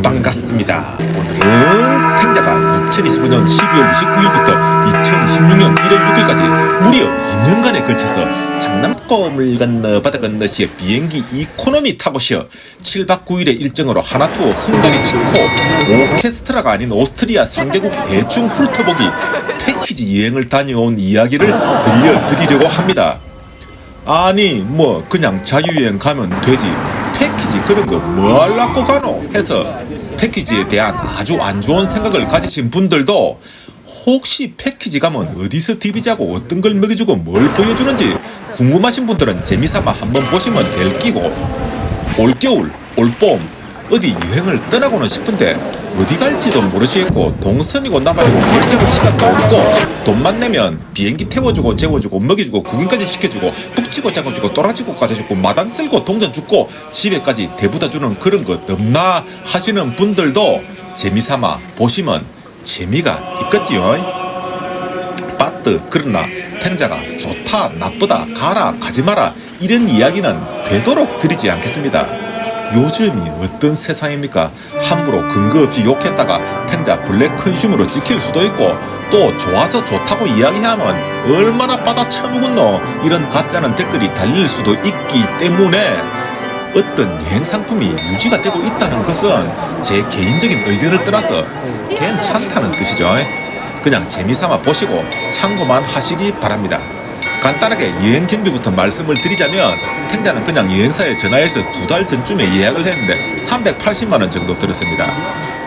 반갑습니다. 오늘은 탱자가 2025년 12월 29일부터 2026년 1월 6일까지 무려 2년간에 걸쳐서 상남권을 건너 바다 건너시에 비행기 이코노미 타고 쉬어 7박 9일의 일정으로 하나투어 헝가리 체코 오케스트라가 아닌 오스트리아 3개국 대충 훑어보기 패키지 여행을 다녀온 이야기를 들려드리려고 합니다. 아니 뭐 그냥 자유여행 가면 되지 패키지 그런 거 뭐 하려고 가노 해서 패키지에 대한 아주 안 좋은 생각을 가지신 분들도 혹시 패키지 가면 어디서 TV 자고 어떤 걸 먹여주고 뭘 보여주는지 궁금하신 분들은 재미삼아 한번 보시면 될 끼고, 올겨울 올봄 어디 여행을 떠나고는 싶은데 어디 갈지도 모르시겠고 동선이고 나발이고 계획적으로 시간도 없고 돈만 내면 비행기 태워주고 재워주고 먹여주고 구경까지 시켜주고 북치고 잡아주고 또라치고 까져주고 마당 쓸고 동전 줍고 집에까지 대부다주는 그런 것 없나 하시는 분들도 재미삼아 보시면 재미가 있겠지요. 빠뜨 그러나 탱자가 좋다 나쁘다 가라 가지마라 이런 이야기는 되도록 드리지 않겠습니다. 요즘이 어떤 세상입니까? 함부로 근거 없이 욕했다가 탱자 블랙 컨슈머로 찍힐 수도 있고 또 좋아서 좋다고 이야기하면 얼마나 받아 처먹었노 이런 가짜는 댓글이 달릴 수도 있기 때문에 어떤 여행 상품이 유지가 되고 있다는 것은 제 개인적인 의견을 떠나서 괜찮다는 뜻이죠. 그냥 재미삼아 보시고 참고만 하시기 바랍니다. 간단하게 여행 경비부터 말씀을 드리자면 탱자는 그냥 여행사에 전화해서 2달 전쯤에 예약을 했는데 380만원 정도 들었습니다.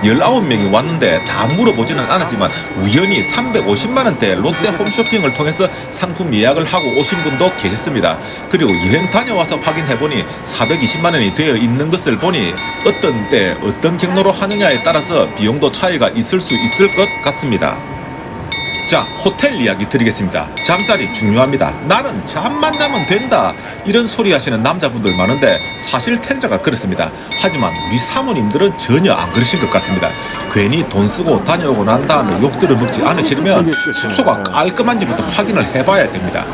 19명이 왔는데 다 물어보지는 않았지만 우연히 350만원대 롯데 홈쇼핑을 통해서 상품 예약을 하고 오신 분도 계셨습니다. 그리고 여행 다녀와서 확인해보니 420만원이 되어 있는 것을 보니 어떤 때 어떤 경로로 하느냐에 따라서 비용도 차이가 있을 수 있을 것 같습니다. 자, 호텔 이야기 드리겠습니다. 잠자리 중요합니다. 나는 잠만 자면 된다 이런 소리 하시는 남자분들 많은데 사실 탱자가 그렇습니다. 하지만 우리 사모님들은 전혀 안 그러실 것 같습니다. 괜히 돈 쓰고 다녀오고 난 다음에 욕들을 먹지 않으시려면 숙소가 깔끔한지부터 확인을 해봐야 됩니다.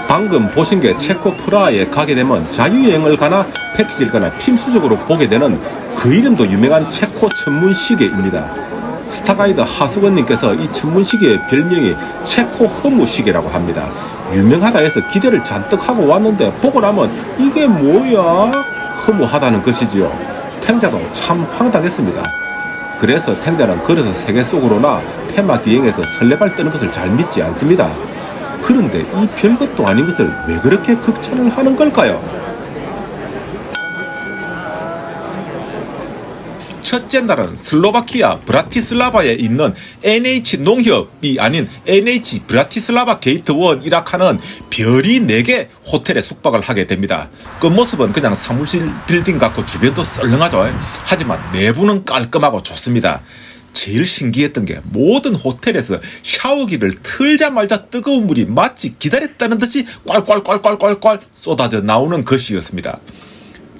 방금 보신 게 체코 프라하에 가게 되면 자유여행을 가나 패키지를 가나 필수적으로 보게 되는 그 이름도 유명한 체코 천문시계입니다. 스타가이드 하수건님께서 이 천문시계의 별명이 체코 허무시계라고 합니다. 유명하다 해서 기대를 잔뜩 하고 왔는데 보고 나면 이게 뭐야? 허무하다는 것이지요. 탱자도 참 황당했습니다. 그래서 탱자는 그래서 세계 속으로나 테마 기행에서 설레발 뜨는 것을 잘 믿지 않습니다. 그런데 이 별것도 아닌 것을 왜 그렇게 극찬을 하는 걸까요? 첫째 날은 슬로바키아 브라티슬라바에 있는 NH 농협이 아닌 NH 브라티슬라바 게이트 1이라 하는 별이 4개 호텔에 숙박을 하게 됩니다. 그 모습은 그냥 사무실 빌딩 같고 주변도 썰렁하죠. 하지만 내부는 깔끔하고 좋습니다. 제일 신기했던 게 모든 호텔에서 샤워기를 틀자마자 뜨거운 물이 마치 기다렸다는 듯이 꽐꽐꽐꽐꽐 쏟아져 나오는 것이었습니다.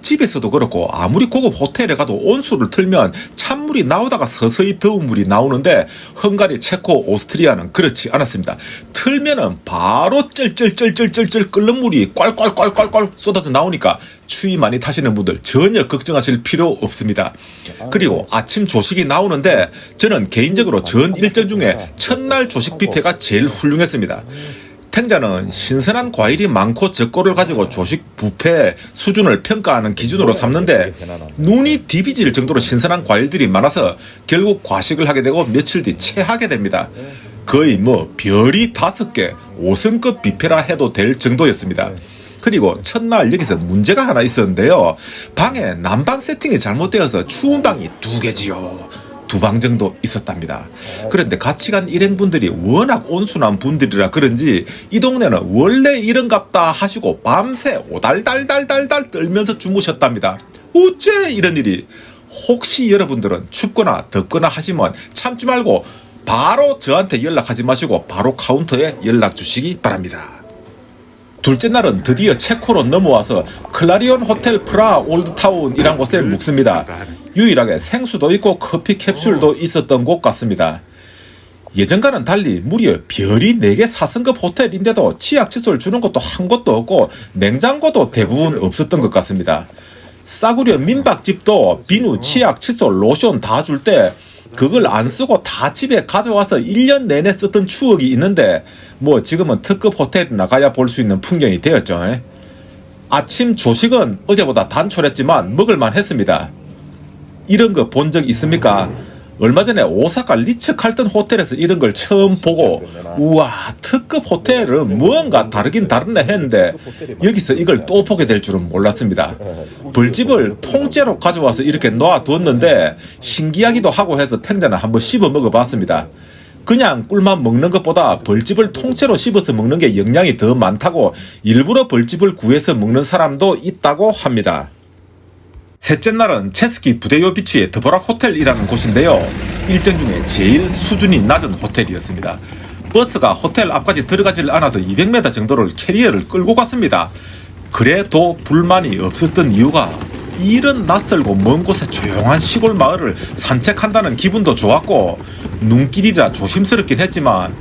집에서도 그렇고 아무리 고급 호텔에 가도 온수를 틀면 찬물이 나오다가 서서히 더운 물이 나오는데 헝가리, 체코, 오스트리아는 그렇지 않았습니다. 틀면은 바로 쩔쩔쩔쩔쩔 끓는 물이 꽐꽐꽐꽐 쏟아져 나오니까 추위 많이 타시는 분들 전혀 걱정하실 필요 없습니다. 그리고 아침 조식이 나오는데 저는 개인적으로 전 일정 중에 첫날 조식 뷔페가 제일 훌륭했습니다. 탱자는 신선한 과일이 많고 적고를 가지고 조식 뷔페 수준을 평가하는 기준으로 삼는데 눈이 디비질 정도로 신선한 과일들이 많아서 결국 과식을 하게 되고 며칠 뒤 체하게 됩니다. 거의 뭐 별이 5개 5성급 뷔페라 해도 될 정도였습니다. 그리고 첫날 여기서 문제가 하나 있었는데요. 방에 난방 세팅이 잘못되어서 추운 방이 2개지요. 2방 정도 있었답니다. 그런데 같이 간 일행분들이 워낙 온순한 분들이라 그런지 이 동네는 원래 이런갑다 하시고 밤새 오달달달달달 떨면서 주무셨답니다. 어째 이런 일이? 혹시 여러분들은 춥거나 덥거나 하시면 참지 말고 바로 저한테 연락하지 마시고 바로 카운터에 연락 주시기 바랍니다. 둘째 날은 드디어 체코로 넘어와서 클라리온 호텔 프라하 올드타운이란 곳에 묵습니다. 유일하게 생수도 있고 커피 캡슐도 있었던 곳 같습니다. 예전과는 달리 무려 별이 4개 4성급 호텔인데도 치약 칫솔 주는 것도 한 곳도 없고 냉장고도 대부분 없었던 것 같습니다. 싸구려 민박집도 비누, 치약, 칫솔, 로션 다 줄 때 그걸 안 쓰고 다 집에 가져와서 1년 내내 썼던 추억이 있는데 뭐 지금은 특급 호텔 나가야 볼 수 있는 풍경이 되었죠. 아침 조식은 어제보다 단촐했지만 먹을만 했습니다. 이런 거 본 적 있습니까? 얼마 전에 오사카 리츠 칼튼 호텔에서 이런 걸 처음 보고 우와, 특급 호텔은 무언가 다르긴 다르네 했는데 여기서 이걸 또 보게 될 줄은 몰랐습니다. 벌집을 통째로 가져와서 이렇게 놔두었는데 신기하기도 하고 해서 탱자는 한번 씹어 먹어봤습니다. 그냥 꿀만 먹는 것보다 벌집을 통째로 씹어서 먹는 게 영양이 더 많다고 일부러 벌집을 구해서 먹는 사람도 있다고 합니다. 셋째 날은 체스키 부대요 비치의 드보락 호텔이라는 곳인데요. 일정 중에 제일 수준이 낮은 호텔이었습니다. 버스가 호텔 앞까지 들어가질 않아서 200m 정도를 캐리어를 끌고 갔습니다. 그래도 불만이 없었던 이유가 이런 낯설고 먼 곳에 조용한 시골 마을을 산책한다는 기분도 좋았고 눈길이라 조심스럽긴 했지만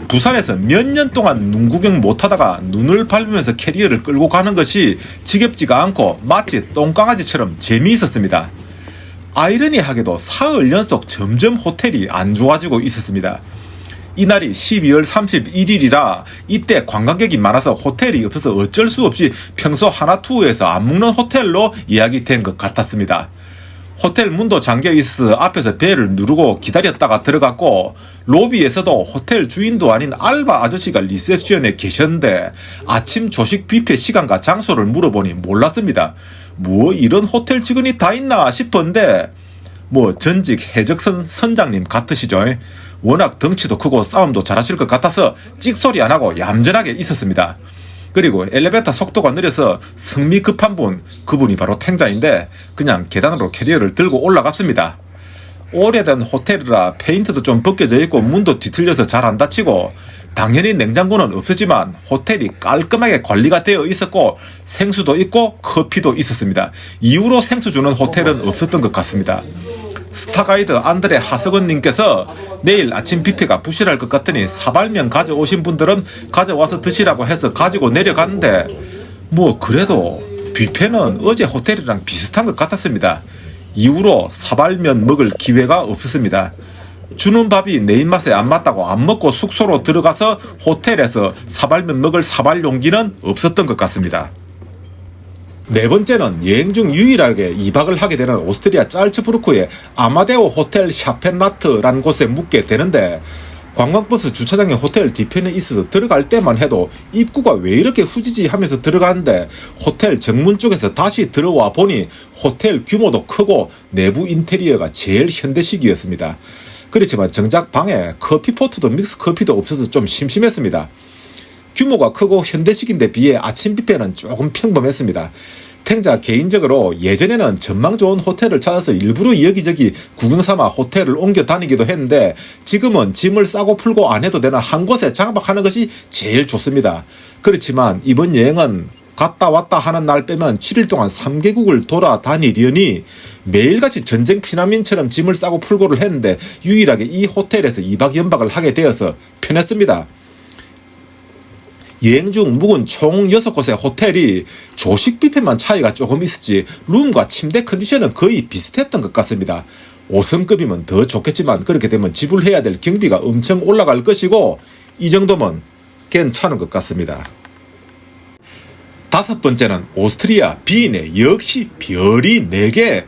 부산에서 몇 년 동안 눈 구경 못하다가 눈을 밟으면서 캐리어를 끌고 가는 것이 지겹지가 않고 마치 똥강아지처럼 재미있었습니다. 아이러니하게도 사흘 연속 점점 호텔이 안 좋아지고 있었습니다. 이날이 12월 31일이라 이때 관광객이 많아서 호텔이 없어서 어쩔 수 없이 평소 하나투어에서 안 묵는 호텔로 예약이 된 것 같았습니다. 호텔 문도 잠겨 있어 앞에서 벨을 누르고 기다렸다가 들어갔고 로비에서도 호텔 주인도 아닌 알바 아저씨가 리셉션에 계셨는데 아침 조식 뷔페 시간과 장소를 물어보니 몰랐습니다. 뭐 이런 호텔 직원이 다 있나 싶었는데 뭐 전직 해적선 선장님 같으시죠. 워낙 덩치도 크고 싸움도 잘하실 것 같아서 찍소리 안 하고 얌전하게 있었습니다. 그리고 엘리베이터 속도가 느려서 성미 급한 그분이 바로 탱자인데 그냥 계단으로 캐리어를 들고 올라갔습니다. 오래된 호텔이라 페인트도 좀 벗겨져 있고 문도 뒤틀려서 잘 안 닫히고 당연히 냉장고는 없었지만 호텔이 깔끔하게 관리가 되어 있었고 생수도 있고 커피도 있었습니다. 이후로 생수 주는 호텔은 없었던 것 같습니다. 스타가이드 안드레 하석원님께서 내일 아침 뷔페가 부실할 것 같으니 사발면 가져오신 분들은 가져와서 드시라고 해서 가지고 내려갔는데 뭐 그래도 뷔페는 어제 호텔이랑 비슷한 것 같았습니다. 이후로 사발면 먹을 기회가 없었습니다. 주는 밥이 내 입맛에 안 맞다고 안 먹고 숙소로 들어가서 호텔에서 사발면 먹을 사발 용기는 없었던 것 같습니다. 네 번째는 여행 중 유일하게 2박을 하게 되는 오스트리아 짤츠부르크의 아마데오 호텔 샤펜라트라는 곳에 묵게 되는데 관광버스 주차장에 호텔 뒤편에 있어서 들어갈 때만 해도 입구가 왜 이렇게 후지지 하면서 들어가는데 호텔 정문 쪽에서 다시 들어와 보니 호텔 규모도 크고 내부 인테리어가 제일 현대식이었습니다. 그렇지만 정작 방에 커피포트도 믹스커피도 없어서 좀 심심했습니다. 규모가 크고 현대식인데 비해 아침 뷔페는 조금 평범했습니다. 탱자 개인적으로 예전에는 전망 좋은 호텔을 찾아서 일부러 여기저기 구경삼아 호텔을 옮겨 다니기도 했는데 지금은 짐을 싸고 풀고 안 해도 되는 한 곳에 장박하는 것이 제일 좋습니다. 그렇지만 이번 여행은 갔다 왔다 하는 날 빼면 7일 동안 3개국을 돌아다니려니 매일같이 전쟁 피난민처럼 짐을 싸고 풀고를 했는데 유일하게 이 호텔에서 2박 연박을 하게 되어서 편했습니다. 여행 중 묵은 총 6곳의 호텔이 조식 뷔페만 차이가 조금 있었지 룸과 침대 컨디션은 거의 비슷했던 것 같습니다. 5성급이면 더 좋겠지만 그렇게 되면 지불해야 될 경비가 엄청 올라갈 것이고 이 정도면 괜찮은 것 같습니다. 다섯 번째는 오스트리아 비인의 역시 별이 4개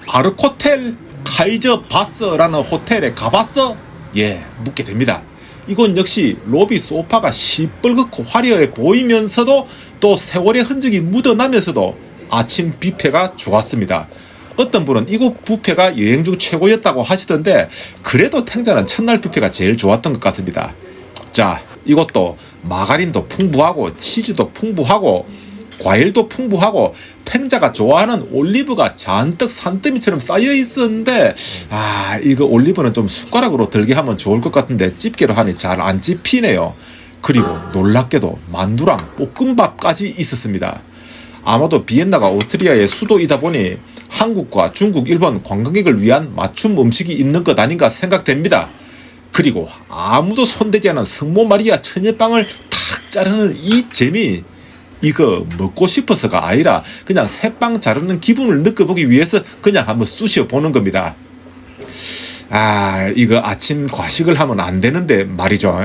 아르코텔 카이저 바스라는 호텔에 가봤어? 예, 묵게 됩니다. 이건 역시 로비 소파가 시뻘겋고 화려해 보이면서도 또 세월의 흔적이 묻어나면서도 아침 뷔페가 좋았습니다. 어떤 분은 이곳 뷔페가 여행 중 최고였다고 하시던데 그래도 탱자는 첫날 뷔페가 제일 좋았던 것 같습니다. 자, 이것도 마가린도 풍부하고 치즈도 풍부하고 과일도 풍부하고 탱자가 좋아하는 올리브가 잔뜩 산더미처럼 쌓여 있었는데 이거 올리브는 좀 숟가락으로 들게 하면 좋을 것 같은데 집게로 하니 잘 안 집히네요. 그리고 놀랍게도 만두랑 볶음밥까지 있었습니다. 아마도 비엔나가 오스트리아의 수도이다 보니 한국과 중국, 일본 관광객을 위한 맞춤 음식이 있는 것 아닌가 생각됩니다. 그리고 아무도 손대지 않은 성모 마리아 천연빵을 탁 자르는 이 재미 이거 먹고 싶어서가 아니라 그냥 새빵 자르는 기분을 느껴보기 위해서 그냥 한번 쑤셔 보는 겁니다. 이거 아침 과식을 하면 안 되는데 말이죠.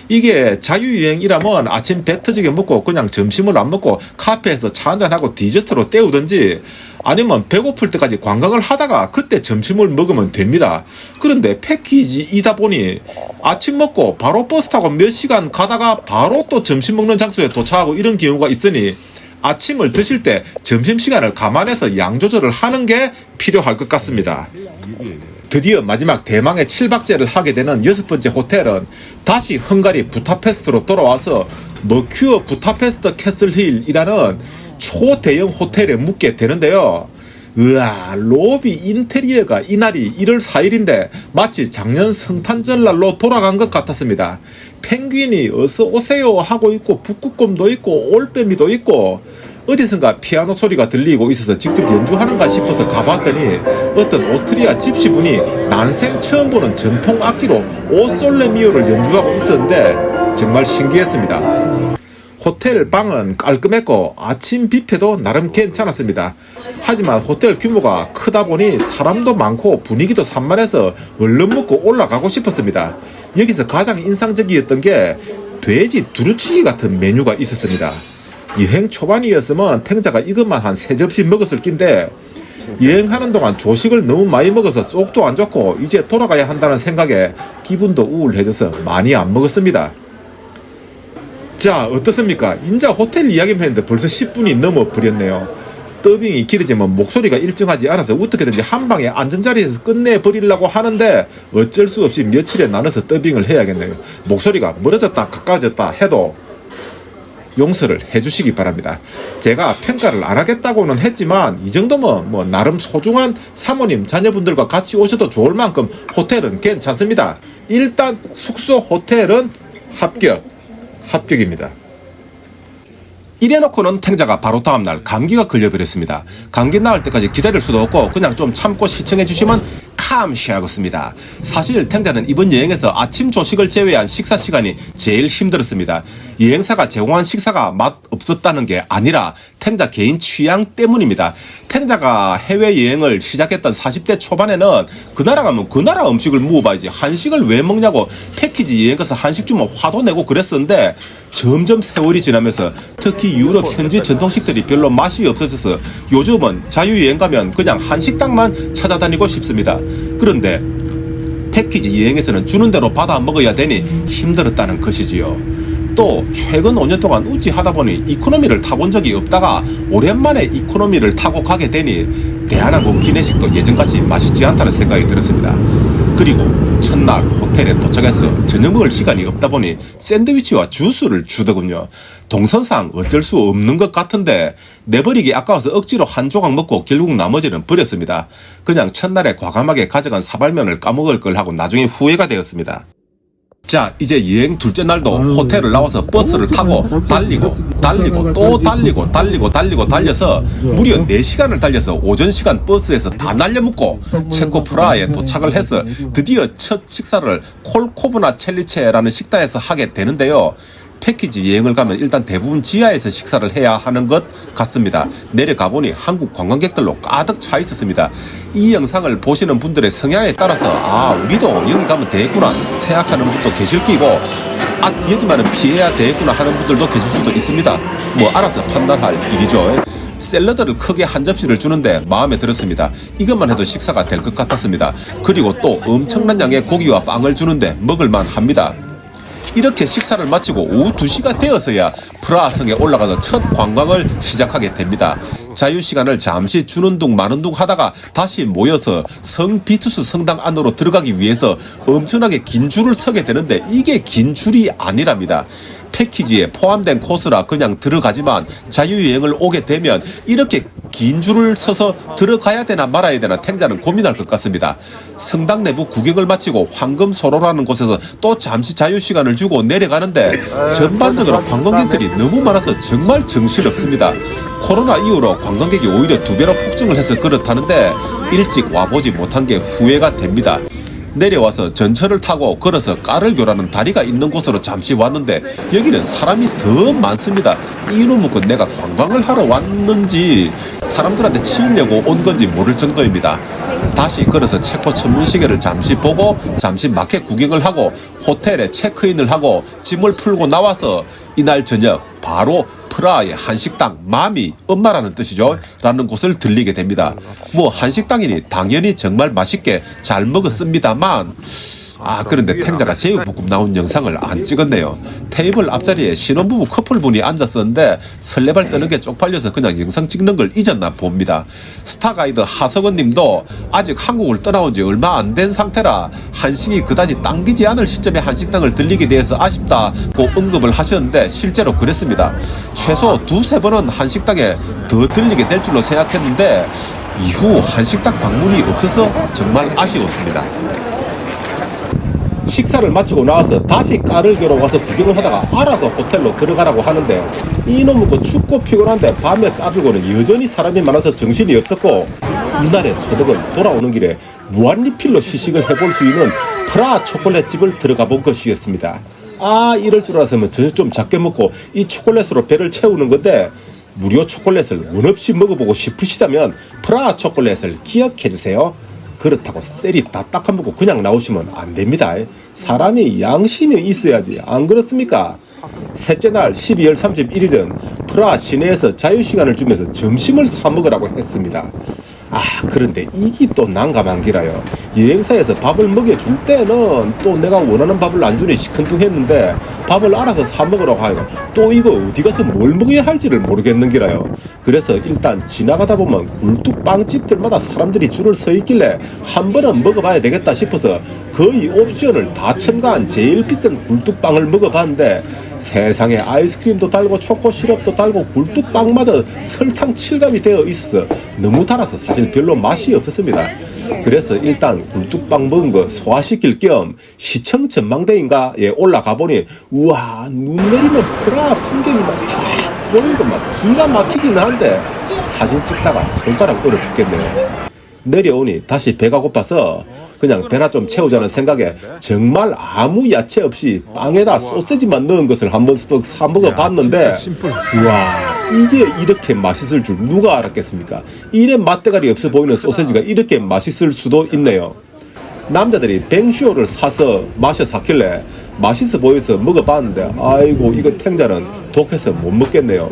이게 자유여행이라면 아침 배 터지게 먹고 그냥 점심을 안 먹고 카페에서 차 한잔하고 디저트로 때우든지 아니면 배고플 때까지 관광을 하다가 그때 점심을 먹으면 됩니다. 그런데 패키지이다 보니 아침 먹고 바로 버스 타고 몇 시간 가다가 바로 또 점심 먹는 장소에 도착하고 이런 경우가 있으니 아침을 드실 때 점심시간을 감안해서 양 조절을 하는 게 필요할 것 같습니다. 드디어 마지막 대망의 7박제를 하게 되는 6번째 호텔은 다시 헝가리 부타페스트로 돌아와서 머큐어 부타페스트 캐슬힐이라는 초대형 호텔에 묵게 되는데요. 로비 인테리어가 이날이 1월 4일인데 마치 작년 성탄절날로 돌아간 것 같았습니다. 펭귄이 어서 오세요 하고 있고 북극곰도 있고 올빼미도 있고 어디선가 피아노 소리가 들리고 있어서 직접 연주하는가 싶어서 가봤더니 어떤 오스트리아 집시분이 난생 처음 보는 전통 악기로 오솔레미오를 연주하고 있었는데 정말 신기했습니다. 호텔 방은 깔끔했고 아침 뷔페도 나름 괜찮았습니다. 하지만 호텔 규모가 크다 보니 사람도 많고 분위기도 산만해서 얼른 먹고 올라가고 싶었습니다. 여기서 가장 인상적이었던 게 돼지 두루치기 같은 메뉴가 있었습니다. 여행 초반이었으면 탱자가 이것만 한 3접시 먹었을 낀데 여행하는 동안 조식을 너무 많이 먹어서 속도 안 좋고 이제 돌아가야 한다는 생각에 기분도 우울해져서 많이 안 먹었습니다. 자, 어떻습니까? 인자 호텔 이야기만 했는데 벌써 10분이 넘어버렸네요. 더빙이 길어지면 목소리가 일정하지 않아서 어떻게든지 한 방에 안전자리에서 끝내버리려고 하는데 어쩔 수 없이 며칠에 나눠서 더빙을 해야겠네요. 목소리가 멀어졌다 가까워졌다 해도 용서를 해주시기 바랍니다. 제가 평가를 안 하겠다고는 했지만 이 정도면 뭐 나름 소중한 사모님 자녀분들과 같이 오셔도 좋을 만큼 호텔은 괜찮습니다. 일단 숙소 호텔은 합격입니다. 이래놓고는 탱자가 바로 다음날 감기가 걸려버렸습니다. 감기 나을 때까지 기다릴 수도 없고 그냥 좀 참고 시청해주시면 감시하겠습니다. 사실 탱자는 이번 여행에서 아침 조식을 제외한 식사 시간이 제일 힘들었습니다. 여행사가 제공한 식사가 맛 없었다는 게 아니라 탱자 개인 취향 때문입니다. 탱자가 해외여행을 시작했던 40대 초반에는 그 나라 가면 그 나라 음식을 먹어봐야지 한식을 왜 먹냐고 패키지 여행 가서 한식 주면 화도 내고 그랬었는데 점점 세월이 지나면서 특히 유럽 현지 전통식들이 별로 맛이 없어져서 요즘은 자유여행 가면 그냥 한식당만 찾아다니고 싶습니다. 그런데 패키지 여행에서는 주는 대로 받아 먹어야 되니 힘들었다는 것이지요. 또 최근 5년 동안 우찌 하다 보니 이코노미를 타본 적이 없다가 오랜만에 이코노미를 타고 가게 되니 대한항공 기내식도 예전같이 맛있지 않다는 생각이 들었습니다. 그리고 첫날 호텔에 도착해서 저녁 먹을 시간이 없다 보니 샌드위치와 주스를 주더군요. 동선상 어쩔 수 없는 것 같은데 내버리기 아까워서 억지로 한 조각 먹고 결국 나머지는 버렸습니다. 그냥 첫날에 과감하게 가져간 사발면을 까먹을 걸 하고 나중에 후회가 되었습니다. 자, 이제 여행 둘째 날도 호텔을 나와서 버스를 타고 달리고 달려서 무려 4시간을 달려서 오전 시간 버스에서 다 날려먹고 체코 프라하에 도착을 해서 드디어 첫 식사를 콜코브나 첼리체라는 식당에서 하게 되는데요. 패키지 여행을 가면 일단 대부분 지하에서 식사를 해야 하는 것 같습니다. 내려가 보니 한국 관광객들로 가득 차 있었습니다. 이 영상을 보시는 분들의 성향에 따라서 우리도 여기 가면 되겠구나 생각하는 분도 계실 끼고 여기만은 피해야 되겠구나 하는 분들도 계실 수도 있습니다. 뭐 알아서 판단할 일이죠. 샐러드를 크게 한 접시를 주는데 마음에 들었습니다. 이것만 해도 식사가 될 것 같았습니다. 그리고 또 엄청난 양의 고기와 빵을 주는데 먹을만 합니다. 이렇게 식사를 마치고 오후 2시가 되어서야 프라하성에 올라가서 첫 관광을 시작하게 됩니다. 자유시간을 잠시 주는 둥 마는 둥 하다가 다시 모여서 성 비투스 성당 안으로 들어가기 위해서 엄청나게 긴 줄을 서게 되는데 이게 긴 줄이 아니랍니다. 패키지에 포함된 코스라 그냥 들어가지만 자유여행을 오게 되면 이렇게 긴 줄을 서서 들어가야 되나 말아야 되나 탱자는 고민할 것 같습니다. 성당 내부 구경을 마치고 황금소로라는 곳에서 또 잠시 자유시간을 주고 내려가는데 전반적으로 관광객들이 너무 많아서 정말 정신없습니다. 코로나 이후로 관광객이 오히려 2배로 폭증을 해서 그렇다는데 일찍 와보지 못한 게 후회가 됩니다. 내려와서 전철을 타고 걸어서 까를교라는 다리가 있는 곳으로 잠시 왔는데 여기는 사람이 더 많습니다. 이놈의 것 내가 관광을 하러 왔는지 사람들한테 치이려고 온 건지 모를 정도입니다. 다시 걸어서 체코 천문시계를 잠시 보고 잠시 마켓 구경을 하고 호텔에 체크인을 하고 짐을 풀고 나와서 이날 저녁 바로 프라하의 한식당 마미, 엄마라는 뜻이죠. 라는 곳을 들리게 됩니다. 뭐 한식당이니 당연히 정말 맛있게 잘 먹었습니다만 그런데 탱자가 제육볶음 나온 영상을 안 찍었네요. 테이블 앞자리에 신혼부부 커플분이 앉았었는데 설레발 떠는 게 쪽팔려서 그냥 영상 찍는 걸 잊었나 봅니다. 스타가이드 하석원 님도 아직 한국을 떠나온 지 얼마 안 된 상태라 한식이 그다지 당기지 않을 시점에 한식당을 들리게 돼서 아쉽다고 언급을 하셨는데 실제로 그랬습니다. 최소 두세 번은 한식당에 더 들리게 될 줄로 생각했는데 이후 한식당 방문이 없어서 정말 아쉬웠습니다. 식사를 마치고 나와서 다시 까를교로 와서 구경을 하다가 알아서 호텔로 들어가라고 하는데 이놈은 그 춥고 피곤한데 밤에 까를교는 여전히 사람이 많아서 정신이 없었고 이날의 소득은 돌아오는 길에 무한리필로 시식을 해볼 수 있는 프라하 초콜릿집을 들어가 본 것이었습니다. 이럴 줄 알았으면 저녁 좀 작게 먹고 이 초콜릿으로 배를 채우는 건데 무료 초콜릿을 원 없이 먹어보고 싶으시다면 프라하 초콜릿을 기억해주세요. 그렇다고 셀이 다 닦아먹고 그냥 나오시면 안 됩니다. 사람이 양심이 있어야지 안 그렇습니까? 셋째 날 12월 31일은 프라하 시내에서 자유시간을 주면서 점심을 사 먹으라고 했습니다. 그런데 이게 또 난감한 기라요. 여행사에서 밥을 먹여줄 때는 또 내가 원하는 밥을 안 주니 시큰둥했는데 밥을 알아서 사 먹으라고 하니까 또 이거 어디 가서 뭘 먹어야 할지를 모르겠는 기라요. 그래서 일단 지나가다 보면 굴뚝빵집들마다 사람들이 줄을 서 있길래 한 번은 먹어봐야 되겠다 싶어서 거의 옵션을 다 첨가한 제일 비싼 굴뚝빵을 먹어봤는데 세상에 아이스크림도 달고 초코 시럽도 달고 굴뚝빵마저 설탕 칠감이 되어 있어서 너무 달아서 사실 별로 맛이 없었습니다. 그래서 일단 굴뚝빵 먹은 거 소화시킬 겸 시청 전망대인가에 올라가 보니 우와 눈 내리는 프라하 풍경이 막 쫙 보이고 막 기가 막히기는 한데 사진 찍다가 손가락 얼어 붙겠네요. 내려오니 다시 배가 고파서 그냥 배나 좀 채우자는 생각에 정말 아무 야채 없이 빵에다 소세지만 넣은 것을 한번 사 먹어봤는데 우와 이게 이렇게 맛있을 줄 누가 알았겠습니까? 이래 맛대가리 없어 보이는 소세지가 이렇게 맛있을 수도 있네요. 남자들이 뱅쇼를 사서 마셔 샀길래 맛있어 보여서 먹어봤는데 아이고 이거 탱자는 독해서 못 먹겠네요.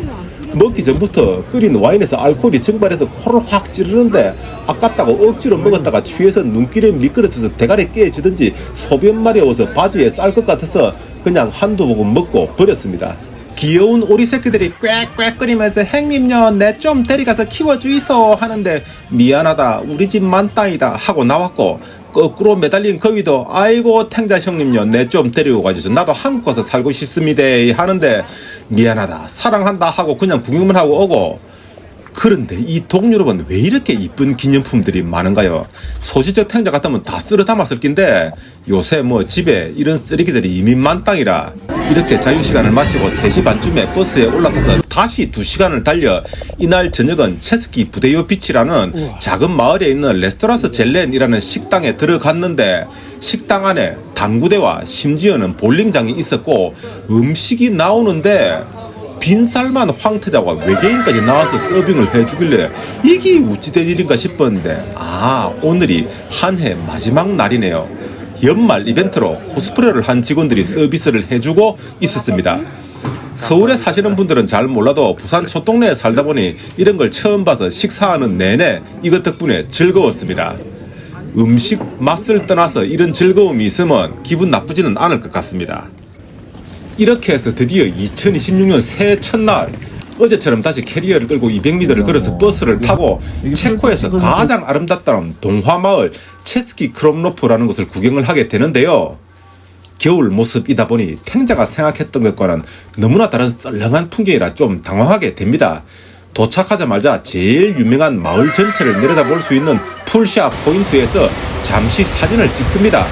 먹기 전부터 끓인 와인에서 알코올이 증발해서 코를 확 찌르는데 아깝다고 억지로 먹었다가 취해서 눈길에 미끄러져서 대가리 깨지든지 소변 마려워서 바지에 쌀 것 같아서 그냥 한두 모금 먹고 버렸습니다. 귀여운 오리 새끼들이 꽥꽥거리면서 행님요 내 좀 데리가서 키워주이소 하는데 미안하다 우리 집 만땅이다 하고 나왔고 거꾸로 매달린 거위도 아이고 탱자 형님요 내 좀 데리고 가주죠 나도 한국 가서 살고 싶습니다 하는데 미안하다 사랑한다 하고 그냥 구경만 하고 오고 그런데 이 동유럽은 왜 이렇게 이쁜 기념품들이 많은가요? 소시적 탱자 같으면 다 쓸어 담았을 낀데 요새 뭐 집에 이런 쓰레기들이 이미 만땅이라 이렇게 자유시간을 마치고 3시 반쯤에 버스에 올라타서 다시 2시간을 달려 이날 저녁은 체스키 부데요비치라는 작은 마을에 있는 레스토라스 젤렌이라는 식당에 들어갔는데 식당 안에 당구대와 심지어는 볼링장이 있었고 음식이 나오는데 빈살만 황태자와 외계인까지 나와서 서빙을 해주길래 이게 우찌된 일인가 싶었는데 오늘이 한 해 마지막 날이네요. 연말 이벤트로 코스프레를 한 직원들이 서비스를 해주고 있었습니다. 서울에 사시는 분들은 잘 몰라도 부산 촌동네에 살다 보니 이런 걸 처음 봐서 식사하는 내내 이것 덕분에 즐거웠습니다. 음식 맛을 떠나서 이런 즐거움이 있으면 기분 나쁘지는 않을 것 같습니다. 이렇게 해서 드디어 2026년 새해 첫날 어제처럼 다시 캐리어를 끌고 200m를 걸어서 버스를 타고 체코에서 가장 아름답다는 동화마을 체스키 크롬노프라는 곳을 구경을 하게 되는데요. 겨울 모습이다 보니 탱자가 생각했던 것과는 너무나 다른 썰렁한 풍경이라 좀 당황하게 됩니다. 도착하자마자 제일 유명한 마을 전체를 내려다볼 수 있는 풀샷 포인트에서 잠시 사진을 찍습니다.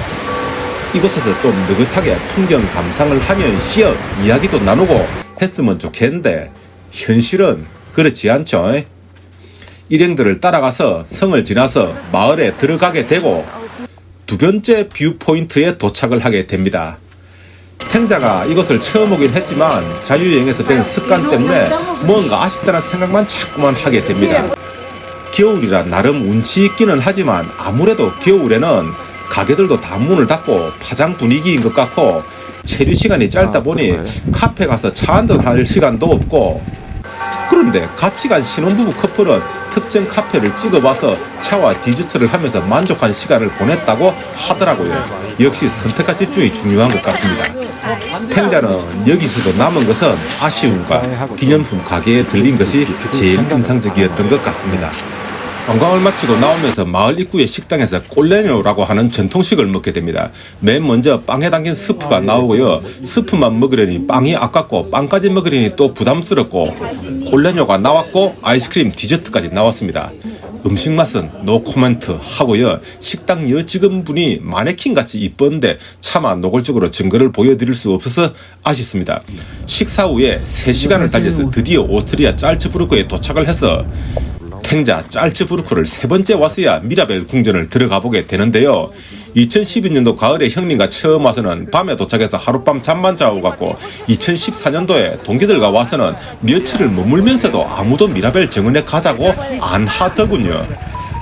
이곳에서 좀 느긋하게 풍경 감상을 하면서 이야기도 나누고 했으면 좋겠는데 현실은 그렇지 않죠. 일행들을 따라가서 성을 지나서 마을에 들어가게 되고 두 번째 뷰 포인트에 도착을 하게 됩니다. 탱자가 이것을 처음 오긴 했지만 자유여행에서 된 습관 때문에 뭔가 아쉽다는 생각만 자꾸만 하게 됩니다. 겨울이라 나름 운치 있기는 하지만 아무래도 겨울에는 가게들도 다 문을 닫고 파장 분위기인 것 같고 체류 시간이 짧다 보니 카페 가서 차 한잔 할 시간도 없고, 그런데 같이 간 신혼부부 커플은 특정 카페를 찍어봐서 차와 디저트를 하면서 만족한 시간을 보냈다고 하더라고요. 역시 선택과 집중이 중요한 것 같습니다. 탱자는 여기서도 남은 것은 아쉬움과 기념품 가게에 들린 것이 제일 인상적이었던 것 같습니다. 관광을 마치고 나오면서 마을 입구의 식당에서 꼴레뇨라고 하는 전통식을 먹게 됩니다. 맨 먼저 빵에 담긴 스프가 나오고요. 스프만 먹으려니 빵이 아깝고 빵까지 먹으려니 또 부담스럽고 꼴레뇨가 나왔고 아이스크림 디저트까지 나왔습니다. 음식 맛은 노 코멘트 하고요. 식당 여직원분이 마네킹같이 이뻤는데 차마 노골적으로 증거를 보여드릴 수 없어서 아쉽습니다. 식사 후에 3시간을 달려서 드디어 오스트리아 짤츠부르크에 도착을 해서 탱자 짤츠부르크를 세 번째 와서야 미라벨 궁전을 들어가 보게 되는데요. 2012년도 가을에 형님과 처음 와서는 밤에 도착해서 하룻밤 잠만 자고 갔고, 2014년도에 동기들과 와서는 며칠을 머물면서도 아무도 미라벨 정원에 가자고 안 하더군요.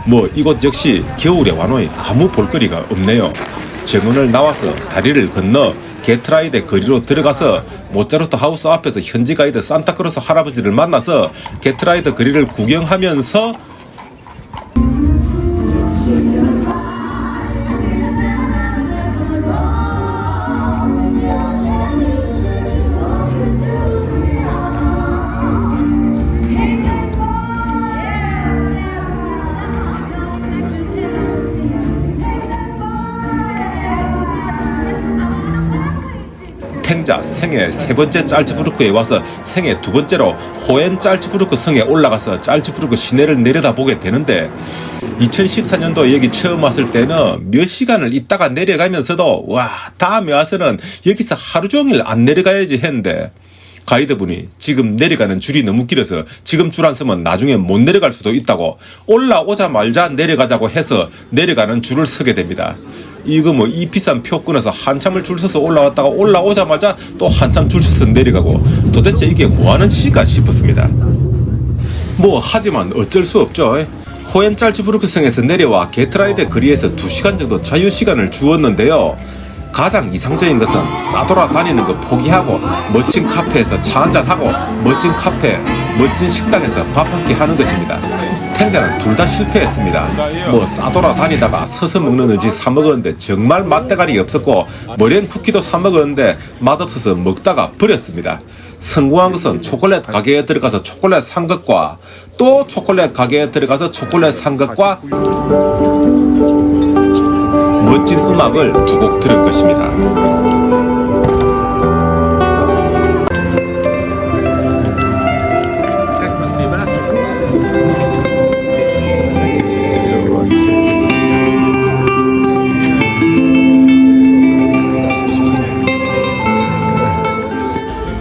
뭐 이곳 역시 겨울에 와노니 아무 볼거리가 없네요. 정원을 나와서 다리를 건너 게트라이드 거리로 들어가서 모차르트 하우스 앞에서 현지 가이드 산타크로스 할아버지를 만나서 게트라이드 거리를 구경하면서 탱자 생애 세 번째 짤츠부르크에 와서 생애 두 번째로 호엔 짤츠부르크 성에 올라가서 짤츠부르크 시내를 내려다보게 되는데, 2014년도 여기 처음 왔을 때는 몇 시간을 있다가 내려가면서도 와, 다음에 와서는 여기서 하루 종일 안 내려가야지 했는데 가이드분이 지금 내려가는 줄이 너무 길어서 지금 줄 안 서면 나중에 못 내려갈 수도 있다고 올라오자마자 내려가자고 해서 내려가는 줄을 서게 됩니다. 이거 뭐 이 비싼 표 끊어서 한참을 줄 서서 올라왔다가 올라오자마자 또 한참 줄 서서 내려가고 도대체 이게 뭐하는 짓일까 싶었습니다. 뭐 하지만 어쩔 수 없죠. 호엔 짤츠부르크 성에서 내려와 게트라이드 거리에서 2시간 정도 자유시간을 주었는데요. 가장 이상적인 것은 싸돌아 다니는 거 포기하고 멋진 카페에서 차 한잔하고 멋진 카페, 멋진 식당에서 밥 한 끼 하는 것입니다. 탱자는 둘 다 실패했습니다. 뭐 싸돌아 다니다가 서서 먹는 음식 사 먹었는데 정말 맛대가리 없었고, 머랭 쿠키도 사 먹었는데 맛없어서 먹다가 버렸습니다. 성공한 것은 초콜릿 가게에 들어가서 초콜릿 산 것과 또 초콜릿 가게에 들어가서 초콜릿 산 것과 멋진 음악을 두 곡 들은 것입니다.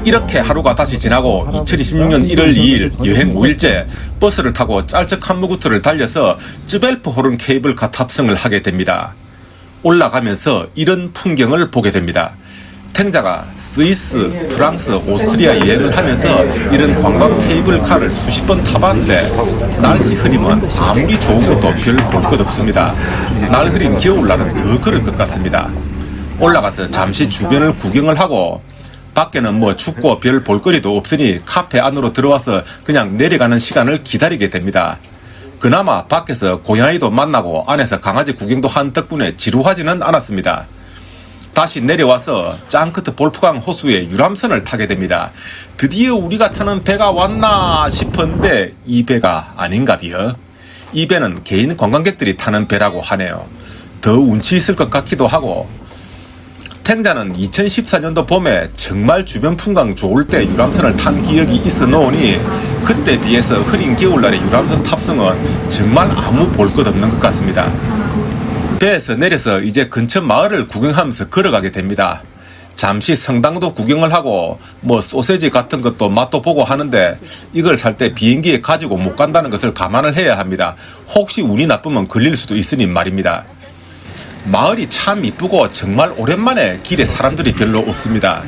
이렇게 하루가 다시 지나고 2026년 1월 2일 여행 5일째 버스를 타고 짤츠칸무구트를 달려서 쯔벨프호른 케이블카 탑승을 하게 됩니다. 올라가면서 이런 풍경을 보게 됩니다. 탱자가 스위스, 프랑스, 오스트리아 여행을 하면서 이런 관광 케이블카를 수십 번 타봤는데 날씨 흐리면 아무리 좋은 것도 별 볼 것 없습니다. 날 흐린 겨울날은 더 그럴 것 같습니다. 올라가서 잠시 주변을 구경을 하고 밖에는 뭐 춥고 별 볼거리도 없으니 카페 안으로 들어와서 그냥 내려가는 시간을 기다리게 됩니다. 그나마 밖에서 고양이도 만나고 안에서 강아지 구경도 한 덕분에 지루하지는 않았습니다. 다시 내려와서 짱크트 볼프강 호수의 유람선을 타게 됩니다. 드디어 우리가 타는 배가 왔나 싶었는데 이 배가 아닌가비요. 이 배는 개인 관광객들이 타는 배라고 하네요. 더 운치 있을 것 같기도 하고, 탱자는 2014년도 봄에 정말 주변 풍광 좋을 때 유람선을 탄 기억이 있어 놓으니 그때 비해서 흐린 겨울날의 유람선 탑승은 정말 아무 볼 것 없는 것 같습니다. 배에서 내려서 이제 근처 마을을 구경하면서 걸어가게 됩니다. 잠시 성당도 구경을 하고 뭐 소세지 같은 것도 맛도 보고 하는데 이걸 살 때 비행기에 가지고 못 간다는 것을 감안을 해야 합니다. 혹시 운이 나쁘면 걸릴 수도 있으니 말입니다. 마을이 참 이쁘고 정말 오랜만에 길에 사람들이 별로 없습니다.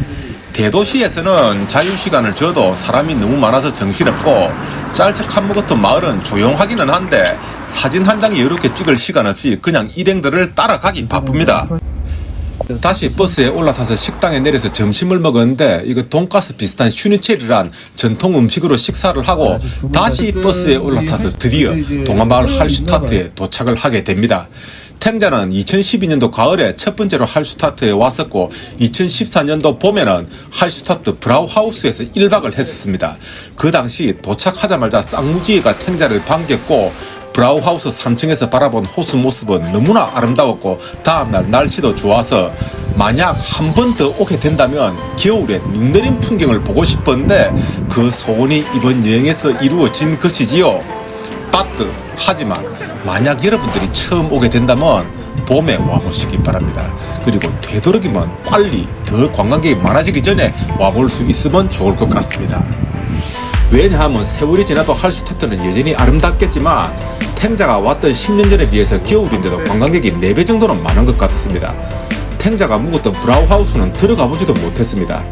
대도시에서는 자유시간을 줘도 사람이 너무 많아서 정신없고 짤척한 것 같은 마을은 조용하기는 한데 사진 한 장이 이렇게 찍을 시간 없이 그냥 일행들을 따라가기 바쁩니다. 다시 버스에 올라타서 식당에 내려서 점심을 먹었는데 이거 돈가스 비슷한 슈니체리란 전통 음식으로 식사를 하고 다시 버스에 올라타서 드디어 동화마을 할슈타트에 도착을 하게 됩니다. 탱자는 2012년도 가을에 첫 번째로 할슈타트에 왔었고 2014년도 봄에는 할슈타트 브라우하우스에서 1박을 했었습니다. 그 당시 도착하자마자 쌍무지개가 탱자를 반겼고 브라우하우스 3층에서 바라본 호수 모습은 너무나 아름다웠고 다음날 날씨도 좋아서 만약 한 번 더 오게 된다면 겨울에 눈 내린 풍경을 보고 싶었는데 그 소원이 이번 여행에서 이루어진 것이지요. 빠뜨 하지만 만약 여러분들이 처음 오게 된다면 봄에 와보시기 바랍니다. 그리고 되도록이면 빨리 더 관광객이 많아지기 전에 와볼 수 있으면 좋을 것 같습니다. 왜냐하면 세월이 지나도 할슈타트는 여전히 아름답겠지만 탱자가 왔던 10년 전에 비해서 겨울인데도 관광객이 4배 정도는 많은 것 같았습니다. 탱자가 묵었던 브라우하우스는 들어가 보지도 못했습니다.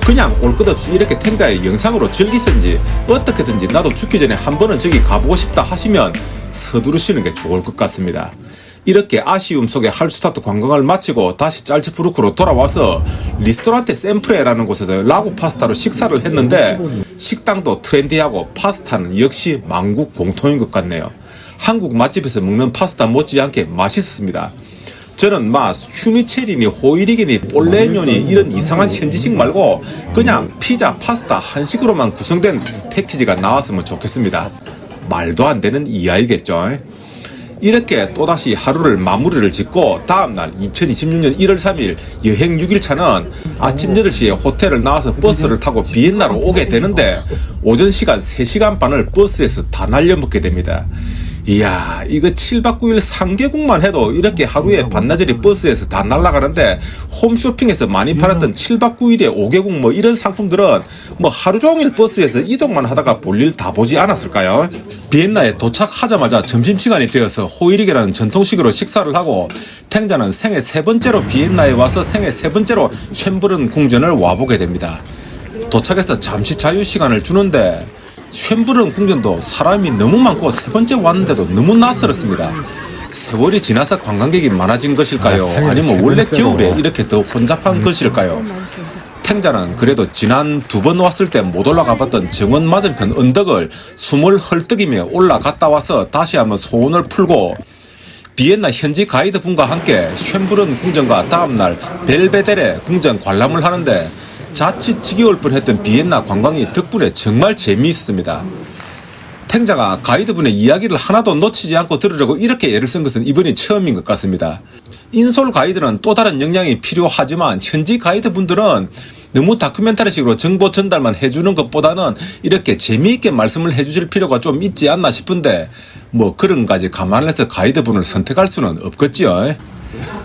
그냥 올 것 없이 이렇게 탱자의 영상으로 즐기든지 어떻게든지 나도 죽기 전에 한 번은 저기 가보고 싶다 하시면 서두르시는 게 좋을 것 같습니다. 이렇게 아쉬움 속에 할슈타트 관광을 마치고 다시 짤츠부르크로 돌아와서 리스토란테 샘프레라는 곳에서 라구 파스타로 식사를 했는데 식당도 트렌디하고 파스타는 역시 만국 공통인 것 같네요. 한국 맛집에서 먹는 파스타 못지않게 맛있었습니다. 저는 슈니체리니 호이리게니 볼레뇨니 이런 이상한 현지식 말고 그냥 피자, 파스타, 한식으로만 구성된 패키지가 나왔으면 좋겠습니다. 말도 안 되는 이하이겠죠. 이렇게 또다시 하루를 마무리를 짓고 다음날 2026년 1월 3일 여행 6일차는 아침 8시에 호텔을 나와서 버스를 타고 비엔나로 오게 되는데 오전 시간 3시간 반을 버스에서 다 날려먹게 됩니다. 이야, 이거 7박 9일 3개국만 해도 이렇게 하루에 반나절이 버스에서 다 날아가는데 홈쇼핑에서 많이 팔았던 7박 9일에 5개국 이런 상품들은 하루 종일 버스에서 이동만 하다가 볼일 다 보지 않았을까요? 비엔나에 도착하자마자 점심시간이 되어서 호이리게라는 전통식으로 식사를 하고 탱자는 생애 3번째로 비엔나에 와서 생애 3번째로 쉔브른 궁전을 와보게 됩니다. 도착해서 잠시 자유시간을 주는데 쉔브른 궁전도 사람이 너무 많고 3번째 왔는데도 너무 낯설었습니다. 세월이 지나서 관광객이 많아진 것일까요? 아니면 원래 겨울에 이렇게 더 혼잡한 것일까요? 탱자는 그래도 지난 2번 왔을 때 못 올라가 봤던 정원 맞은편 언덕을 숨을 헐떡이며 올라갔다 와서 다시 한번 소원을 풀고 비엔나 현지 가이드분과 함께 쉔브른 궁전과 다음날 벨베데레 궁전 관람을 하는데 자칫 지겨울 뻔했던 비엔나 관광이 덕분에 정말 재미있었습니다. 탱자가 가이드분의 이야기를 하나도 놓치지 않고 들으려고 이렇게 애를 쓴 것은 이번이 처음인 것 같습니다. 인솔 가이드는 또 다른 역량이 필요하지만 현지 가이드분들은 너무 다큐멘터리식으로 정보 전달만 해주는 것보다는 이렇게 재미있게 말씀을 해주실 필요가 좀 있지 않나 싶은데 그런 까지 감안해서 가이드분을 선택할 수는 없겠지요.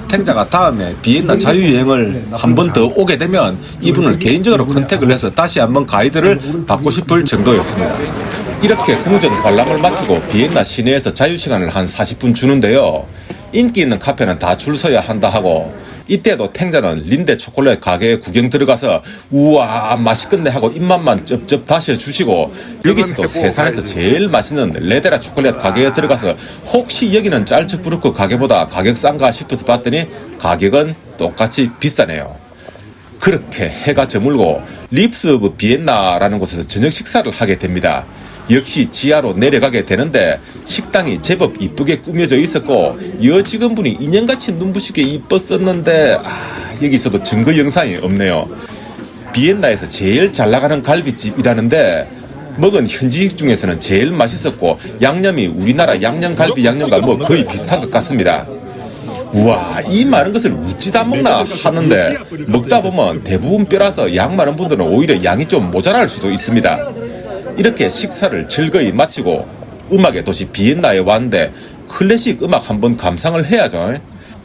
탱자가 다음에 비엔나 자유여행을 한 번 더 오게 되면 이분을 개인적으로 컨택을 해서 다시 한번 가이드를 받고 싶을 정도였습니다. 이렇게 궁전 관람을 마치고 비엔나 시내에서 자유시간을 한 40분 주는데요. 인기 있는 카페는 다 줄 서야 한다 하고 이때도 탱자는 린데 초콜릿 가게에 구경 들어가서 우와 맛있겠네 하고 입맛만 쩝쩝 다시 주시고 여기서도 세상에서 제일 맛있는 레데라 초콜릿 가게에 들어가서 혹시 여기는 짤츠부르크 가게보다 가격 싼가 싶어서 봤더니 가격은 똑같이 비싸네요. 그렇게 해가 저물고 립스 오브 비엔나라는 곳에서 저녁 식사를 하게 됩니다. 역시 지하로 내려가게 되는데 식당이 제법 이쁘게 꾸며져 있었고 여직원분이 인형같이 눈부시게 이뻤었는데 여기서도 증거 영상이 없네요. 비엔나에서 제일 잘 나가는 갈비집이라는데 먹은 현지식 중에서는 제일 맛있었고 양념이 우리나라 양념갈비 양념과 거의 비슷한 것 같습니다. 우와 이 많은 것을 우찌다 먹나 하는데 먹다 보면 대부분 뼈라서 양 많은 분들은 오히려 양이 좀 모자랄 수도 있습니다. 이렇게 식사를 즐거이 마치고 음악의 도시 비엔나에 왔는데 클래식 음악 한번 감상을 해야죠.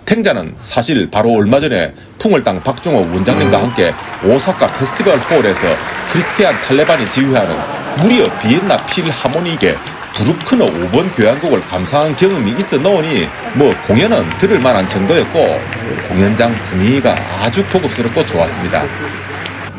탱자는 사실 바로 얼마 전에 풍을땅 박종호 원장님과 함께 오사카 페스티벌 홀에서 크리스티안 탈레반이 지휘하는 무려 비엔나 필하모닉의 브루크너 5번 교향곡을 감상한 경험이 있어 놓으니 뭐 공연은 들을 만한 정도였고 공연장 분위기가 아주 고급스럽고 좋았습니다.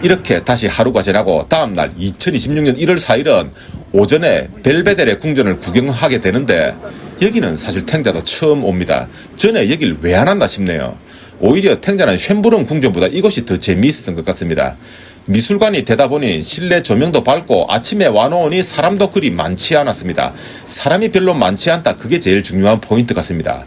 이렇게 다시 하루가 지나고 다음날 2026년 1월 4일은 오전에 벨베데레 궁전을 구경하게 되는데 여기는 사실 탱자도 처음 옵니다. 전에 여길 왜 안 왔나 싶네요. 오히려 탱자는 쉔부른 궁전보다 이곳이 더 재미있었던 것 같습니다. 미술관이 되다 보니 실내 조명도 밝고 아침에 와놓으니 사람도 그리 많지 않았습니다. 사람이 별로 많지 않다, 그게 제일 중요한 포인트 같습니다.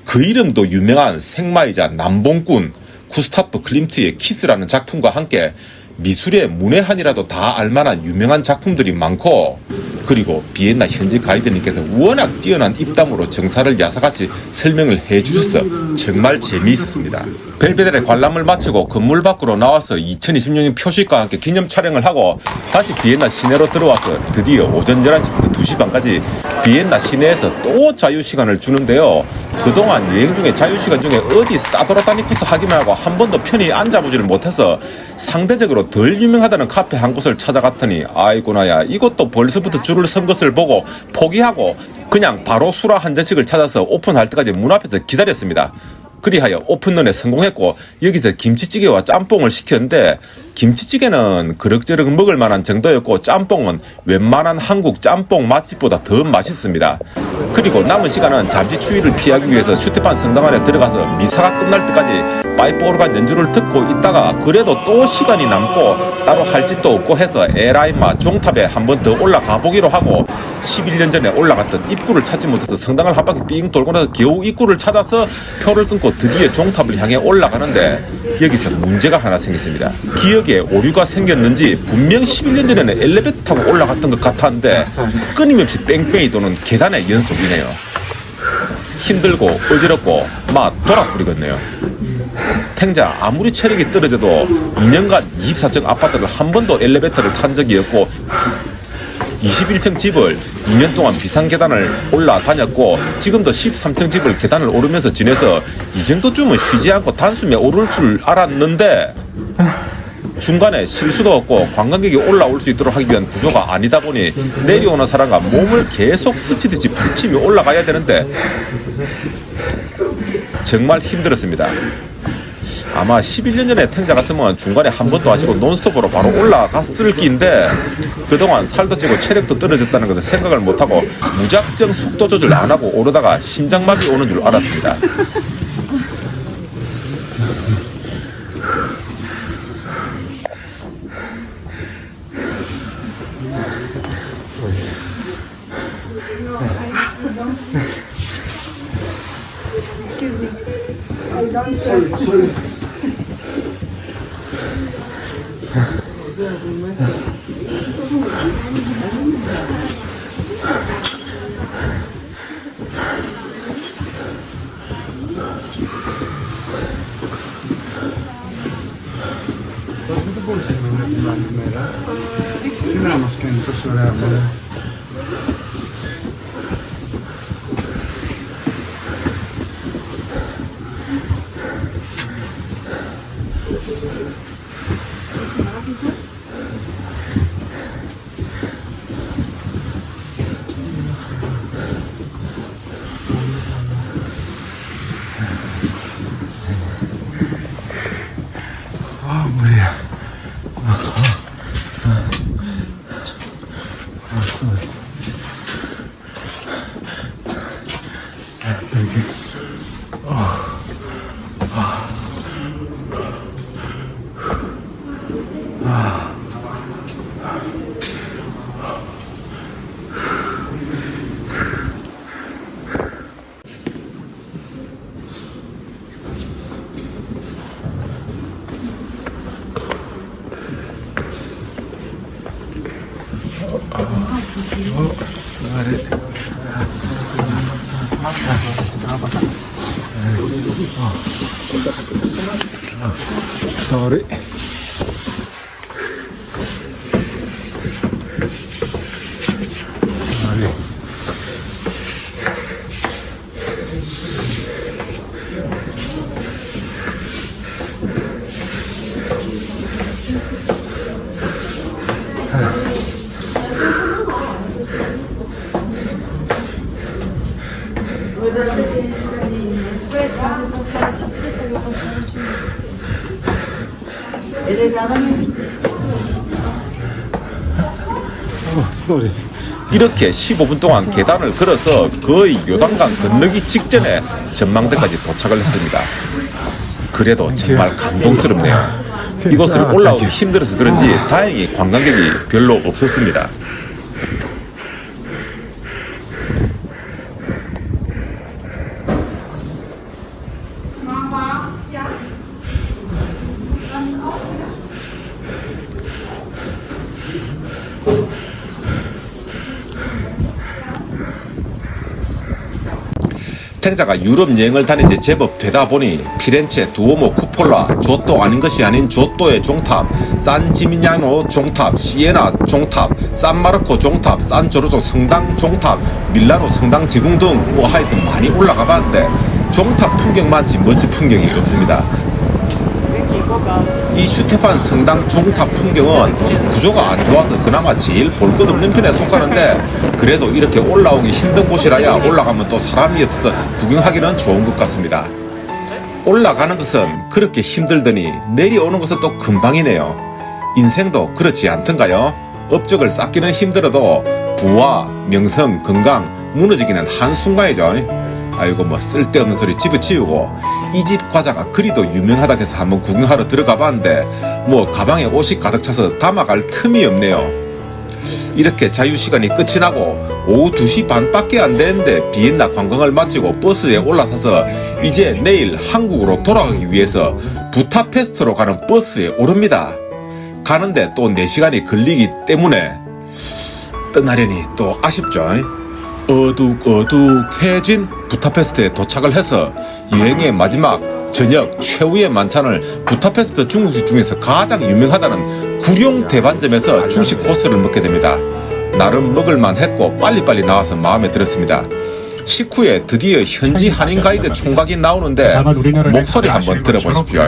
그 이름도 유명한 생마이자 남봉꾼 구스타프 클림트의 키스라는 작품과 함께 미술의 문외한이라도 다 알만한 유명한 작품들이 많고, 그리고 비엔나 현지 가이드님께서 워낙 뛰어난 입담으로 정사를 야사같이 설명을 해주셔서 정말 재미있었습니다. 벨베데레 관람을 마치고 건물 밖으로 나와서 2026년 표식과 함께 기념 촬영을 하고 다시 비엔나 시내로 들어와서 드디어 오전 11시부터 2시 반까지 비엔나 시내에서 또 자유시간을 주는데요. 그동안 여행 중에 자유시간 중에 어디 싸돌아다니쿠스 하기만 하고 한 번도 편히 앉아보지를 못해서 상대적으로 덜 유명하다는 카페 한 곳을 찾아갔더니 아이고나야, 이것도 벌써부터 줄을 선 것을 보고 포기하고 그냥 바로 수라 한 잔씩을 찾아서 오픈할 때까지 문 앞에서 기다렸습니다. 그리하여 오픈런에 성공했고 여기서 김치찌개와 짬뽕을 시켰는데 김치찌개는 그럭저럭 먹을 만한 정도였고 짬뽕은 웬만한 한국 짬뽕 맛집보다 더 맛있습니다. 그리고 남은 시간은 잠시 추위를 피하기 위해서 슈테판 성당 안에 들어가서 미사가 끝날 때까지 파이프 오르간 연주를 듣고 있다가 그래도 또 시간이 남고 따로 할 짓도 없고 해서 에라이마 종탑에 한 번 더 올라가 보기로 하고 11년 전에 올라갔던 입구를 찾지 못해서 성당을 한 바퀴 삥 돌고 나서 겨우 입구를 찾아서 표를 끊고 드디어 종탑을 향해 올라가는데 여기서 문제가 하나 생겼습니다. 기억에 오류가 생겼는지 분명 11년 전에는 엘리베이터 타고 올라갔던 것 같았는데 끊임없이 뺑뺑이 도는 계단의 연속이네요. 힘들고 어지럽고 막 돌아버리겠네요. 탱자 아무리 체력이 떨어져도 2년간 24층 아파트를 한 번도 엘리베이터를 탄 적이 없고 21층 집을 2년 동안 비상계단을 올라다녔고 지금도 13층 집을 계단을 오르면서 지내서 이 정도쯤은 쉬지 않고 단숨에 오를 줄 알았는데 중간에 실수도 없고 관광객이 올라올 수 있도록 하기 위한 구조가 아니다 보니 내려오는 사람과 몸을 계속 스치듯이 부딪히며 올라가야 되는데 정말 힘들었습니다. 아마 11년 전에 탱자 같으면 중간에 한 번도 하시고 논스톱으로 바로 올라갔을 끼인데 그동안 살도 찌고 체력도 떨어졌다는 것을 생각을 못하고 무작정 속도 조절 안 하고 오르다가 심장마비 오는 줄 알았습니다. Excuse me. I don't sorry. Sì, no, ma scherzo, sorella. Ah, Maria. Sorry. Sorry. 이렇게 15분 동안 계단을 걸어서 거의 요단강 건너기 직전에 전망대까지 도착을 했습니다. 그래도 정말 감동스럽네요. 이곳을 올라오기 힘들어서 그런지 다행히 관광객이 별로 없었습니다. 탱자가 유럽 여행을 다닌 지 제법 되다 보니 피렌체, 두오모, 쿠폴라, 조또 아닌 것이 아닌 조또의 종탑, 산 지미냐노 종탑, 시에나 종탑, 산마르코 종탑, 산 조르조 성당 종탑, 밀라노 성당 지붕 등 뭐 하여튼 많이 올라가 봤는데 종탑 풍경만치 멋진 풍경이 없습니다. 이 슈테판 성당 종탑 풍경은 구조가 안 좋아서 그나마 제일 볼 것 없는 편에 속하는데 그래도 이렇게 올라오기 힘든 곳이라야 올라가면 또 사람이 없어 구경하기는 좋은 것 같습니다. 올라가는 것은 그렇게 힘들더니 내려오는 것은 또 금방이네요. 인생도 그렇지 않던가요? 업적을 쌓기는 힘들어도 부와 명성, 건강 무너지기는 한순간이죠. 아이고 뭐 쓸데없는 소리 집어치우고 이 집 과자가 그리도 유명하다 해서 한번 구경하러 들어가 봤는데 뭐 가방에 옷이 가득 차서 담아갈 틈이 없네요. 이렇게 자유시간이 끝이 나고 오후 2시 반밖에 안 되는데 비엔나 관광을 마치고 버스에 올라타서 이제 내일 한국으로 돌아가기 위해서 부타페스트로 가는 버스에 오릅니다. 가는데 또 4시간이 걸리기 때문에 떠나려니 또 아쉽죠. 어둑어둑해진 부타페스트에 도착을 해서 여행의 마지막 저녁 최후의 만찬을 부타페스트 중국집 중에서 가장 유명하다는 구룡 대반점에서 중식 코스를 먹게 됩니다. 나름 먹을만 했고 빨리빨리 나와서 마음에 들었습니다. 식후에 드디어 현지 한인 가이드 총각이 나오는데 목소리 한번 들어보십시오.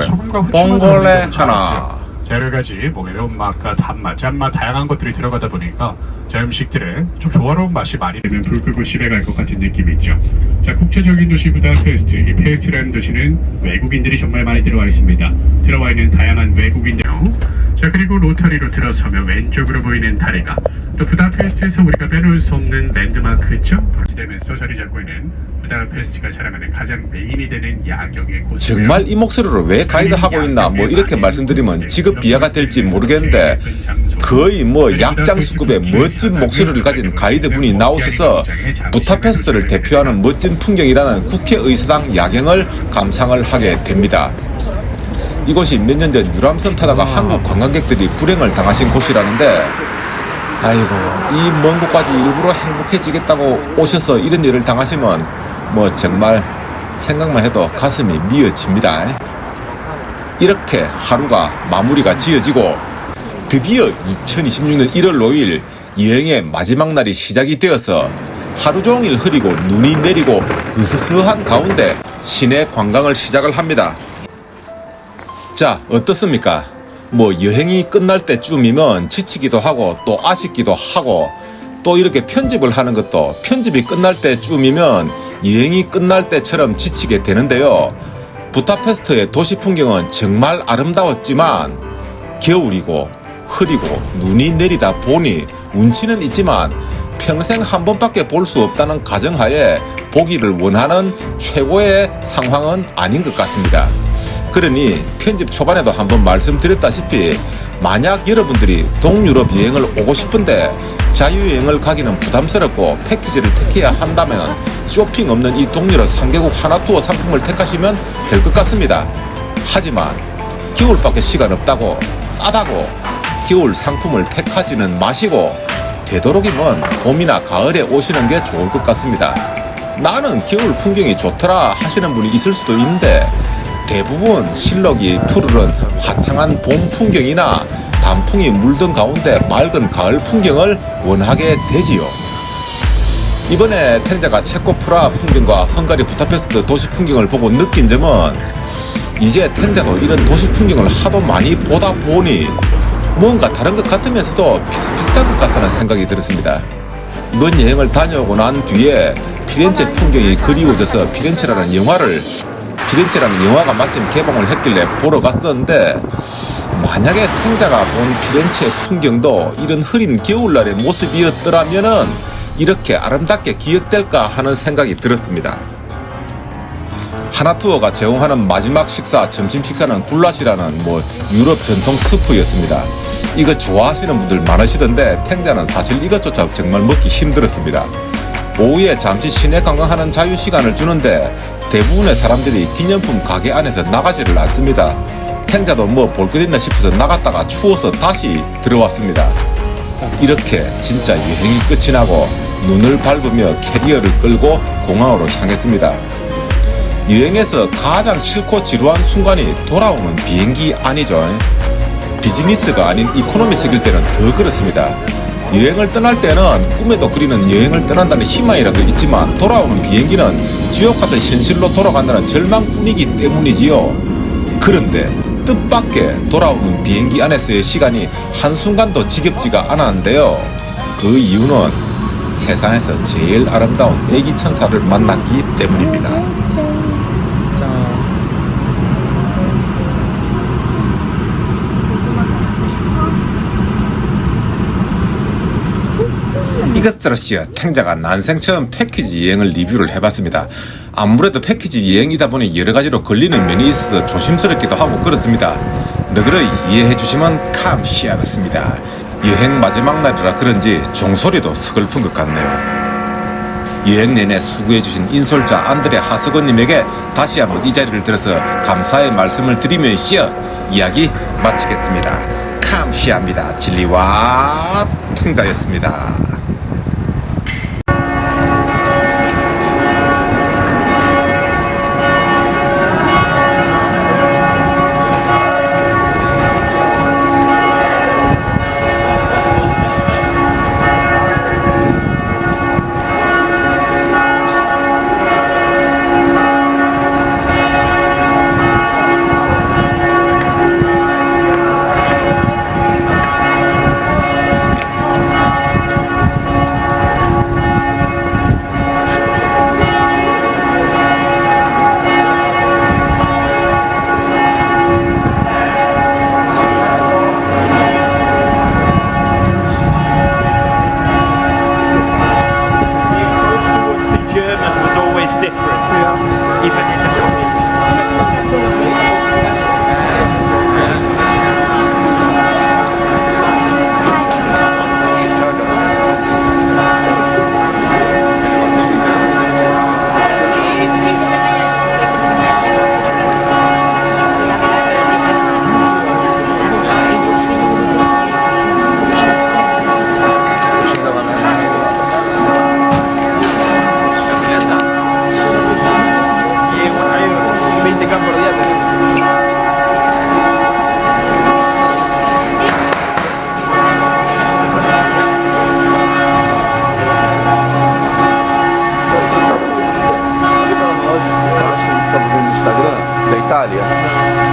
봉골레 하나. 여러 가지 뭐 매운맛과 단맛, 짠맛 다양한 것들이 들어가다 보니까 자 음식들은 좀 조화로운 맛이 많이 되면 불 끄고 집에 갈 것 같은 느낌이 있죠. 자 국제적인 도시 부다페스트, 이 페스트라는 도시는 외국인들이 정말 많이 들어와 있습니다. 들어와 있는 다양한 외국인들. 자 그리고 로터리로 들어서면 왼쪽으로 보이는 다리가 또 부다페스트에서 우리가 빼놓을 수 없는 랜드마크죠. 되면서 자리 잡고 있는 부다페스트가 자랑하는 가장 메인이 되는 야경의 곳. 정말 이 목소리로 왜 가이드 하고 있나 뭐 이렇게 말씀드리면 직업 비하가 될지 모르겠는데 거의 뭐 약장수급의 멋진 목소리를 가진 가이드분이 나오셔서 부타페스트를 대표하는 멋진 풍경이라는 국회의사당 야경을 감상을 하게 됩니다. 이곳이 몇 년 전 유람선 타다가 한국 관광객들이 불행을 당하신 곳이라는데 아이고 이 먼 곳까지 일부러 행복해지겠다고 오셔서 이런 일을 당하시면 뭐 정말 생각만 해도 가슴이 미어집니다. 이렇게 하루가 마무리가 지어지고 드디어 2026년 1월 5일 여행의 마지막 날이 시작이 되어서 하루 종일 흐리고 눈이 내리고 으스스한 가운데 시내 관광을 시작을 합니다. 자 어떻습니까? 뭐 여행이 끝날 때쯤이면 지치기도 하고 또 아쉽기도 하고 또 이렇게 편집을 하는 것도 편집이 끝날 때쯤이면 여행이 끝날 때처럼 지치게 되는데요. 부다페스트의 도시 풍경은 정말 아름다웠지만 겨울이고 흐리고 눈이 내리다 보니 운치는 있지만 평생 한 번밖에 볼 수 없다는 가정하에 보기를 원하는 최고의 상황은 아닌 것 같습니다. 그러니 편집 초반에도 한번 말씀드렸다시피 만약 여러분들이 동유럽 여행을 오고 싶은데 자유여행을 가기는 부담스럽고 패키지를 택해야 한다면 쇼핑 없는 이 동유럽 3개국 하나 투어 상품을 택하시면 될 것 같습니다. 하지만 겨울밖에 시간 없다고 싸다고 겨울 상품을 택하지는 마시고 되도록이면 봄이나 가을에 오시는 게 좋을 것 같습니다. 나는 겨울 풍경이 좋더라 하시는 분이 있을 수도 있는데 대부분 실록이 푸르른 화창한 봄 풍경이나 단풍이 물든 가운데 맑은 가을 풍경을 원하게 되지요. 이번에 탱자가 체코 프라하 풍경과 헝가리 부다페스트 도시 풍경을 보고 느낀 점은 이제 탱자도 이런 도시 풍경을 하도 많이 보다 보니 뭔가 다른 것 같으면서도 비슷비슷한 것 같다는 생각이 들었습니다. 이번 여행을 다녀오고 난 뒤에 피렌체 풍경이 그리워져서 피렌체라는 영화를 피렌체라는 영화가 마침 개봉을 했길래 보러 갔었는데 만약에 탱자가 본 피렌체의 풍경도 이런 흐린 겨울날의 모습이었더라면은 이렇게 아름답게 기억될까 하는 생각이 들었습니다. 하나투어가 제공하는 마지막 식사, 점심 식사는 굴라시라는 유럽 전통 스프였습니다. 이거 좋아하시는 분들 많으시던데 탱자는 사실 이것조차 정말 먹기 힘들었습니다. 오후에 잠시 시내 관광하는 자유시간을 주는데 대부분의 사람들이 기념품 가게 안에서 나가지를 않습니다. 탱자도 볼 것 있나 싶어서 나갔다가 추워서 다시 들어왔습니다. 이렇게 진짜 여행이 끝이 나고 눈을 밟으며 캐리어를 끌고 공항으로 향했습니다. 여행에서 가장 싫고 지루한 순간이 돌아오는 비행기 안이죠. 비즈니스가 아닌 이코노미석일 때는 더 그렇습니다. 여행을 떠날 때는 꿈에도 그리는 여행을 떠난다는 희망이라도 있지만 돌아오는 비행기는 지옥 같은 현실로 돌아간다는 절망뿐이기 때문이지요. 그런데 뜻밖의 돌아오는 비행기 안에서의 시간이 한순간도 지겹지가 않았는데요. 그 이유는 세상에서 제일 아름다운 애기 천사를 만났기 때문입니다. 이것저것이여 탱자가 난생 처음 패키지 여행을 리뷰를 해봤습니다. 아무래도 패키지 여행이다 보니 여러가지로 걸리는 면이 있어서 조심스럽기도 하고 그렇습니다. 너그러이 이해해주시면 감시하겠습니다. 여행 마지막 날이라 그런지 종소리도 서글픈 것 같네요. 여행 내내 수고해주신 인솔자 안드레 하스건님에게 다시 한번 이 자리를 들어서 감사의 말씀을 드리면서 이야기 마치겠습니다. 감시합니다. 진리와 탱자였습니다. Italia.